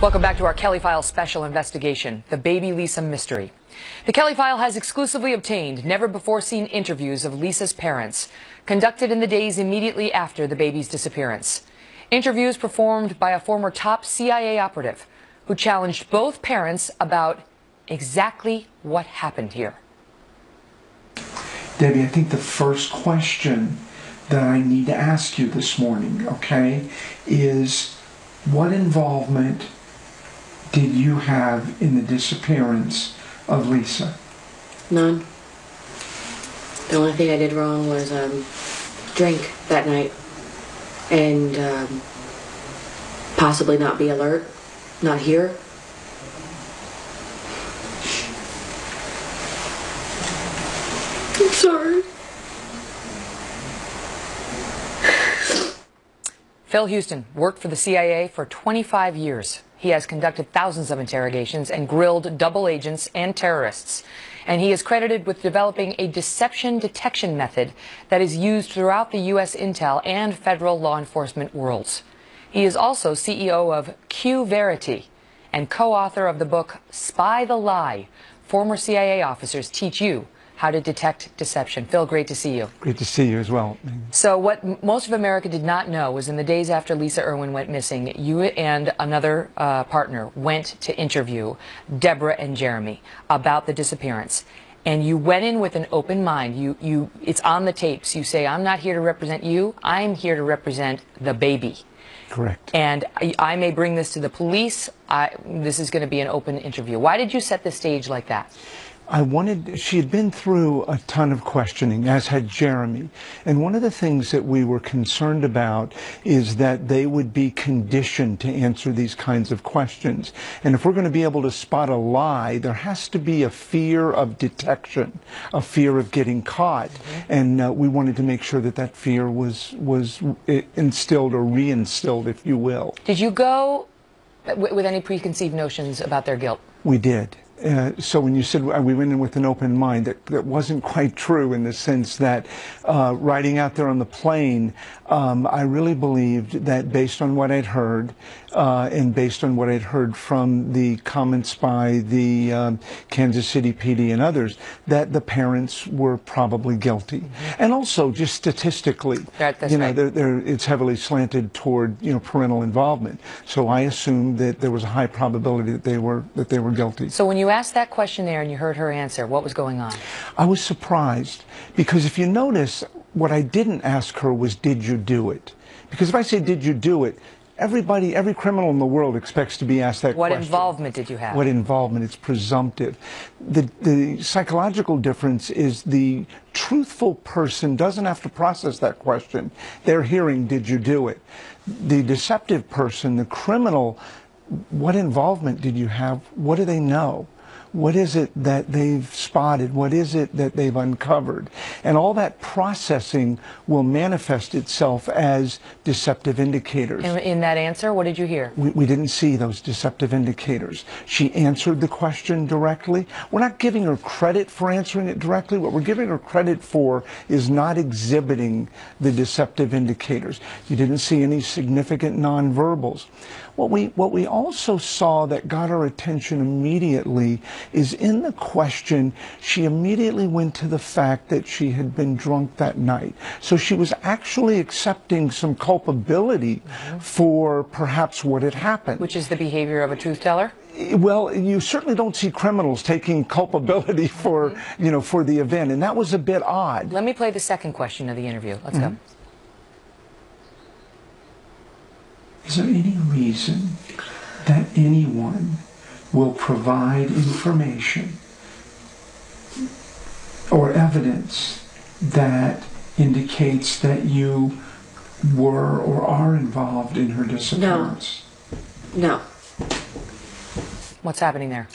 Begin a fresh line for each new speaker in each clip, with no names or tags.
Welcome back to our Kelly File special investigation, the Baby Lisa mystery. The Kelly File has exclusively obtained never-before-seen interviews of Lisa's parents, conducted in the days immediately after the baby's disappearance. Interviews performed by a former top CIA operative who challenged both parents about exactly what happened here.
Debbie, I think the first question that I need to ask you this morning, okay, is what involvement did you have in the disappearance of Lisa?
None. The only thing I did wrong was drink that night and possibly not be alert, not here. I'm sorry.
Phil Houston worked for the CIA for 25 years. He has conducted thousands of interrogations and grilled double agents and terrorists. And he is credited with developing a deception detection method that is used throughout the U.S. intel and federal law enforcement worlds. He is also CEO of Q Verity and co-author of the book Spy the Lie, Former CIA Officers Teach You How to Detect Deception. Phil, great to see you.
Great to see you as well.
So what most of America did not know was in the days after Lisa Irwin went missing, you and another partner went to interview Deborah and Jeremy about the disappearance. And you went in with an open mind. It's on the tapes. You say, I'm not here to represent you. I'm here to represent the baby.
Correct.
And I may bring this to the police. This is going to be an open interview. Why did you set the stage like that?
She had been through a ton of questioning, as had Jeremy. And one of the things that we were concerned about is that they would be conditioned to answer these kinds of questions. And if we're going to be able to spot a lie, there has to be a fear of detection, a fear of getting caught. And we wanted to make sure that that fear was instilled or reinstilled, if you will.
Did you go with any preconceived notions about their guilt?
We did. So when you said we went in with an open mind, that wasn't quite true, in the sense that riding out there on the plane, I really believed that based on what I'd heard and based on what I'd heard from the comments by the Kansas City PD and others, that the parents were probably guilty. And also just statistically, it's heavily slanted toward parental involvement. So I assumed that there was a high probability that they were guilty.
So when you asked that question there and you heard her answer, what was going on?
I was surprised, because if you notice, what I didn't ask her was, did you do it? Because if I say, did you do it, every criminal in the world expects to be asked that question.
What involvement did you have?
What involvement? It's presumptive. The psychological difference is the truthful person doesn't have to process that question. They're hearing, did you do it? The deceptive person, the criminal, what involvement did you have? What do they know? What is it that they've spotted? What is it that they've uncovered? And all that processing will manifest itself as deceptive indicators.
And in that answer, what did you hear?
We didn't see those deceptive indicators. She answered the question directly. We're not giving her credit for answering it directly. What we're giving her credit for is not exhibiting the deceptive indicators. You didn't see any significant nonverbals. What we also saw that got our attention immediately is in the question, she immediately went to the fact that she had been drunk that night. So she was actually accepting some culpability for perhaps what had happened.
Which is the behavior of a truth teller?
Well, you certainly don't see criminals taking culpability for, for the event, and that was a bit odd.
Let me play the second question of the interview. Let's go.
Is there any reason that anyone will provide information or evidence that indicates that you were or are involved in her disappearance?
No.
What's happening there?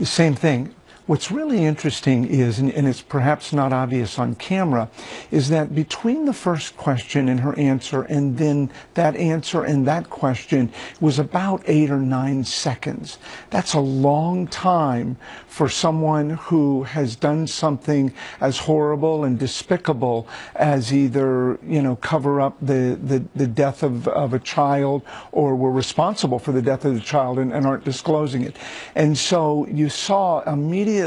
The same thing. What's really interesting is, and it's perhaps not obvious on camera, is that between the first question and her answer, and then that answer and that question, was about 8 or 9 seconds. That's a long time for someone who has done something as horrible and despicable as either, cover up the death of a child, or were responsible for the death of the child and aren't disclosing it. And so you saw immediately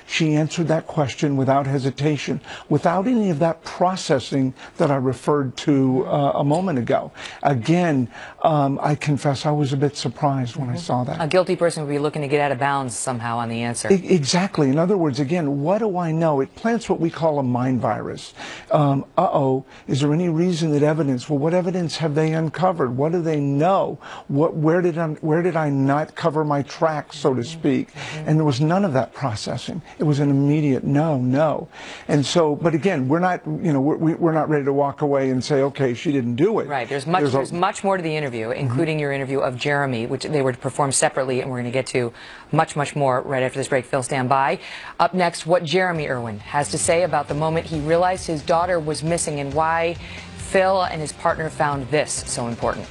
she answered that question without hesitation, without any of that processing that I referred to a moment ago. Again, I confess I was a bit surprised when I saw that.
A guilty person would be looking to get out of bounds somehow on the answer.
Exactly. In other words, again, what do I know? It plants what we call a mind virus. Is there any reason that evidence? Well, what evidence have they uncovered? What do they know? Where did I not cover my tracks, so to speak? And there was none of that processing. It was an immediate no. And so, but again, we're not, we're not ready to walk away and say, okay, she didn't do it.
Right. There's much more to the interview, including your interview of Jeremy, which they were to perform separately, and we're going to get to much more right after this break. Phil, stand by. Up next, what Jeremy Irwin has to say about the moment he realized his daughter was missing and why Phil and his partner found this so important.